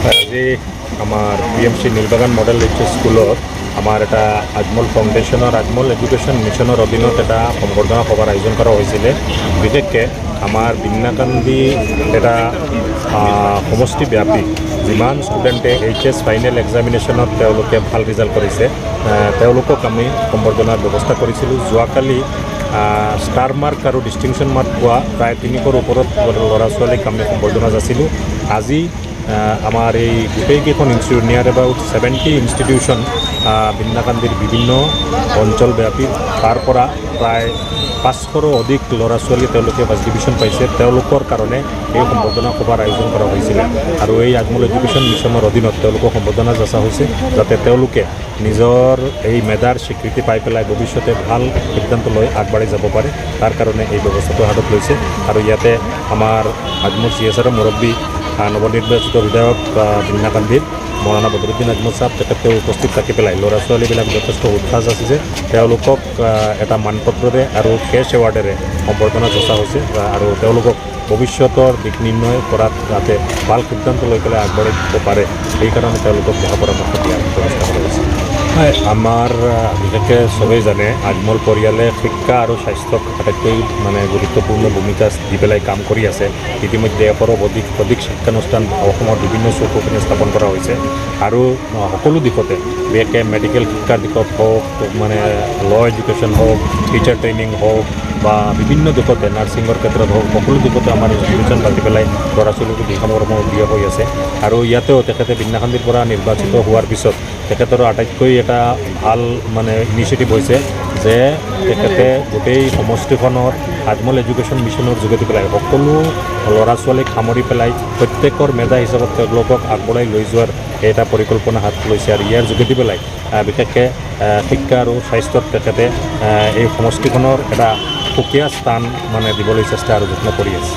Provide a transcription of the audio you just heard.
আজি আমাৰ BMC Nilbagan model H স্কুলত আমাৰ এটা আজমল ফাউণ্ডেশ্যনৰ আজমল এডুকেশ্যন মিছনৰ অধীনত এটা সম্বৰ্ধনা সভাৰ আয়োজন কৰা হৈছিলে। বিশেষকৈ আমাৰ বিন্নাকান্দি এটা সমষ্টিব্যাপী যিমান ষ্টুডেণ্টে HS ফাইনেল এক্সামিনেশ্যনত তেওঁলোকে ভাল ৰিজাল্ট কৰিছে তেওঁলোকক আমি সম্বৰ্ধনাৰ ব্যৱস্থা কৰিছিলোঁ। যোৱাকালি ষ্টাৰ মাৰ্ক আৰু ডিষ্টিংশ্যন মাৰ্ক পোৱা প্ৰায় 300ৰ ওপৰত ল'ৰা ছোৱালীক আমি সম্বৰ্ধনা যাচিলোঁ। আজি আমাৰ এই গোটেইকেইখন ইনষ্টিটিউট নিয়াৰ এবাউট 70 ইনষ্টিটিউশ্যন বিন্নাকান্দিৰ বিভিন্ন অঞ্চলব্যাপী তাৰ পৰা প্ৰায় 500ৰো অধিক ল'ৰা ছোৱালী তেওঁলোকে ফাৰ্ষ্ট ডিভিশ্যন পাইছে। তেওঁলোকৰ কাৰণে এই সম্বৰ্ধনা সভাৰ আয়োজন কৰা হৈছিলে আৰু এই আজমল এডুকেশ্যন মিছনৰ অধীনত তেওঁলোকক সম্বৰ্ধনা যাচা হৈছে যাতে তেওঁলোকে নিজৰ এই মেধাৰ স্বীকৃতি পাই পেলাই ভৱিষ্যতে ভাল সিদ্ধান্ত লৈ আগবাঢ়ি যাব পাৰে। তাৰ কাৰণে এই ব্যৱস্থাটো হাতত লৈছে আৰু ইয়াতে আমাৰ আজমল CSR মুৰব্বী নৱনিৰ্বাচিত বিধায়ক বিন্নাকান্দিৰ মৌলানা বদৰুদ্দিন আজমল সাহেব তেখেতেও উপস্থিত থাকি পেলাই ল'ৰা ছোৱালীবিলাক যথেষ্ট উৎসাহ যাচিছে। তেওঁলোকক এটা মানপত্ৰৰে আৰু কেছ এৱাৰ্ডেৰে সম্বৰ্ধনা যচা হৈছে আৰু তেওঁলোকক ভৱিষ্যতৰ দিশ নিৰ্ণয় কৰাত যাতে ভাল সিদ্ধান্ত লৈ পেলাই আগবাঢ়ি যাব পাৰে সেইকাৰণে তেওঁলোকক দিহা পৰামৰ্শ দিয়াৰ ব্যৱস্থা কৰা হৈছে। আমাৰ বিশেষকৈ চবেই জানে আজমল পৰিয়ালে শিক্ষা আৰু স্বাস্থ্যক আটাইতকৈ গুৰুত্বপূৰ্ণ ভূমিকা দি পেলাই কাম কৰি আছে। ইতিমধ্যে 100ৰো অধিক শিক্ষানুষ্ঠান অসমৰ বিভিন্ন চৌকোখিনে স্থাপন কৰা হৈছে আৰু সকলো দিশতে বিশেষকৈ মেডিকেল শিক্ষাৰ দিশত হওক ল এডুকেশ্যন হওক টিচাৰ ট্ৰেইনিং হওক বা বিভিন্ন দিশতে নাৰ্ছিঙৰ ক্ষেত্ৰত হওক সকলো দিশতে আমাৰ ইনষ্টিটিউশ্যন পাতি পেলাই ল'ৰা ছোৱালীকো দিহা পৰামৰ্শ দিয়া হৈ আছে। আৰু ইয়াতেও তেখেতে বিন্নাকান্দিৰ পৰা নিৰ্বাচিত হোৱাৰ পিছত তেখেতৰ আটাইতকৈ এটা ভাল ইনিচিয়েটিভ হৈছে যে তেখেতে গোটেই সমষ্টিখনৰ আজমল এডুকেশ্যন মিছনৰ যোগেদি পেলাই সকলো ল'ৰা ছোৱালীক সামৰি পেলাই প্ৰত্যেকৰ মেধা হিচাপত তেওঁলোকক আগবঢ়াই লৈ যোৱাৰ এটা পৰিকল্পনা হাত লৈছে আৰু ইয়াৰ যোগেদি পেলাই বিশেষকৈ শিক্ষা আৰু স্বাস্থ্যত তেখেতে এই সমষ্টিখনৰ এটা সুকীয়া স্থান দিবলৈ চেষ্টা আৰু যত্ন কৰি আছে।